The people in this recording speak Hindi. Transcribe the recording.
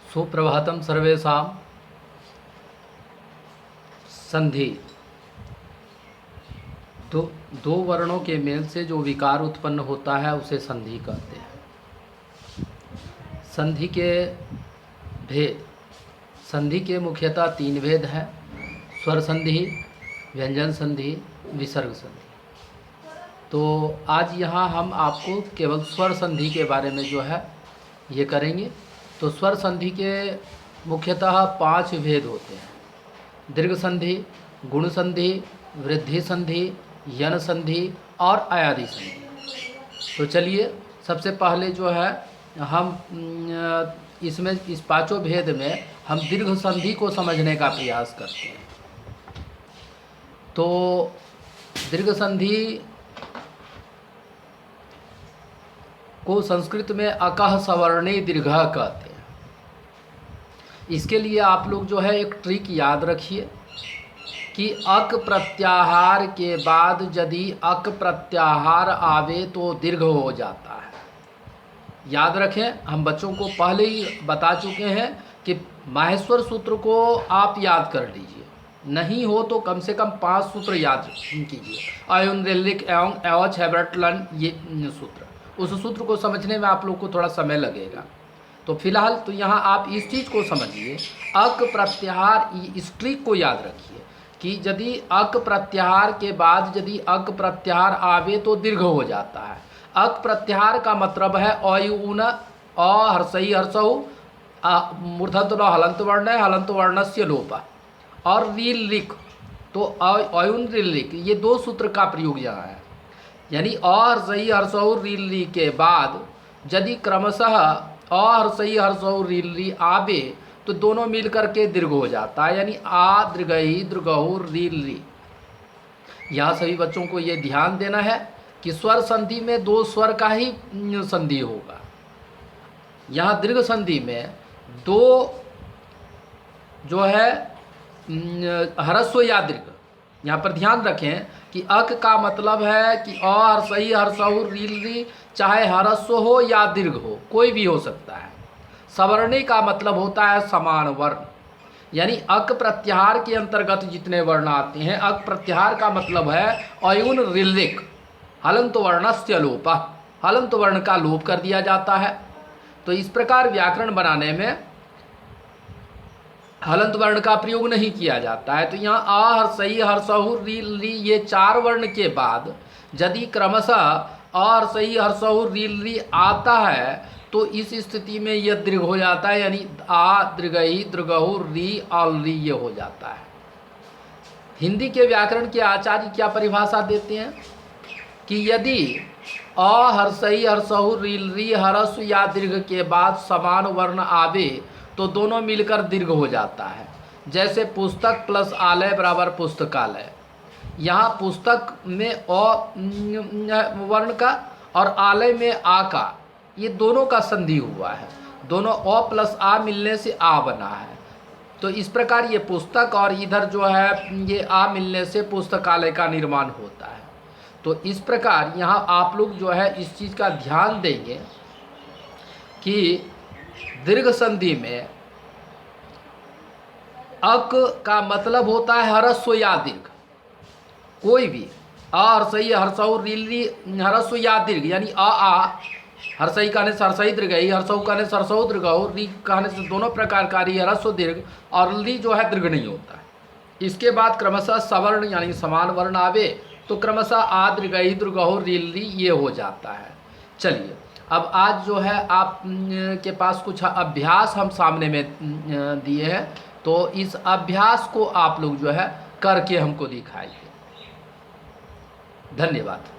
सुप्रभातम सर्वेषां। संधि तो दो वर्णों के मेल से जो विकार उत्पन्न होता है उसे संधि कहते हैं। संधि के भेद, संधि के मुख्यतः तीन भेद हैं: स्वर संधि, व्यंजन संधि, विसर्ग संधि। तो आज यहाँ हम आपको केवल स्वर संधि के बारे में जो है ये करेंगे। तो स्वर संधि के मुख्यतः 5 भेद होते हैं: दीर्घ संधि, गुण संधि, वृद्धि संधि, यन संधि और अयादि संधि। तो चलिए सबसे पहले जो है हम इसमें इस 5 भेद में हम दीर्घ संधि को समझने का प्रयास करते हैं। तो दीर्घ संधि को संस्कृत में अकह सवर्णे दीर्घ कहते हैं। इसके लिए आप लोग जो है एक ट्रिक याद रखिए कि अक प्रत्याहार के बाद यदि अक प्रत्याहार आवे तो दीर्घ हो जाता है। याद रखें, हम बच्चों को पहले ही बता चुके हैं कि माहेश्वर सूत्र को आप याद कर लीजिए, नहीं हो तो कम से कम 5 सूत्र याद कीजिए। अयुन रेलिक एवं एवच हैबर्टलन, ये सूत्र, उस सूत्र को समझने में आप लोग को थोड़ा समय लगेगा। तो फिलहाल तो यहाँ आप इस चीज़ को समझिए, अक प्रत्याहार, इस ट्रिक को याद रखिए कि यदि अक प्रत्याहार के बाद यदि अक प्रत्याहार आवे तो दीर्घ हो जाता है। अक प्रत्याहार का मतलब है अयुन, अ हर्षई हर्षऊ, मूर्धन्त न हलंत वर्ण है, हलंत वर्णस्य लोप, और रील लिख, तो अयुन रील लिख, ये 2 सूत्र का प्रयोग यहाँ है। यानी अ हर्षई हर्षऊ रील ली के बाद यदि क्रमशः अ हर्षई हर्षऊ रील ली आवे तो दोनों मिल करके दीर्घ हो जाता है। यानी आ दीर्घई दीर्घहु रील ली। यहाँ सभी बच्चों को ये ध्यान देना है कि स्वर संधि में 2 स्वर का ही संधि होगा। यहाँ दीर्घ संधि में 2 जो है ह्रस्व या दीर्घ, यहाँ पर ध्यान रखें कि अक का मतलब है कि अ हर्षई हर्षऊ रील ली, चाहे ह्रस्व हो या दीर्घ हो, कोई भी हो सकता है। सवर्णी का मतलब होता है समान वर्ण, यानी अक प्रत्याहार के अंतर्गत जितने वर्ण आते हैं। अक प्रत्याहार का मतलब है अयुन ऋलिक, हलंत वर्णस्य लोप, हलंत वर्ण का लोप कर दिया जाता है। तो इस प्रकार व्याकरण बनाने में हलंत वर्ण का प्रयोग नहीं किया जाता है। तो यहाँ आ हर्षई हर्षऊ रील ली, ये 4 वर्ण के बाद यदि क्रमशः आ हर्षई हर्षऊ रील ली आता है तो इस स्थिति में यह दीर्घ हो जाता है। यानी आ दीर्घई दीर्घहु री और री, ये हो जाता है। हिंदी के व्याकरण के आचार्य क्या परिभाषा देते हैं कि यदि अ हर्षई हर्षऊ रील री ह्रस्व या दीर्घ के बाद समान वर्ण आवे तो दोनों मिलकर दीर्घ हो जाता है। जैसे पुस्तक प्लस आलय बराबर पुस्तकालय। यहाँ पुस्तक में अ वर्ण का और आलय में आ का, ये दोनों का संधि हुआ है। दोनों अ प्लस आ मिलने से आ बना है। तो इस प्रकार ये पुस्तक और इधर जो है ये आ मिलने से पुस्तकालय का निर्माण होता है। तो इस प्रकार यहाँ आप लोग जो है इस चीज़ का ध्यान देंगे कि दीर्घ संधि में अक का मतलब होता है ह्रस्व या दीर्घ, कोई भी। अ हर्षई हर्षऊ रील ली ह्रस्व या दीर्घ, यानी आ हर्षई कहने से हर्षई दीर्घई, हर्षऊ कहने से हर्षऊ दीर्घऊ, री कहने से दोनों प्रकार का री ह्रस्व दीर्घ, और ली जो है दीर्घ नहीं होता है। इसके बाद क्रमशः सवर्ण यानी समान वर्ण आवे तो क्रमशः आ दीर्घई दीर्घहु रील ली, ये हो जाता है। चलिए अब आज जो है आप के पास कुछ अभ्यास हम सामने में दिए हैं, तो इस अभ्यास को आप लोग जो है करके हमको दिखाइए। धन्यवाद।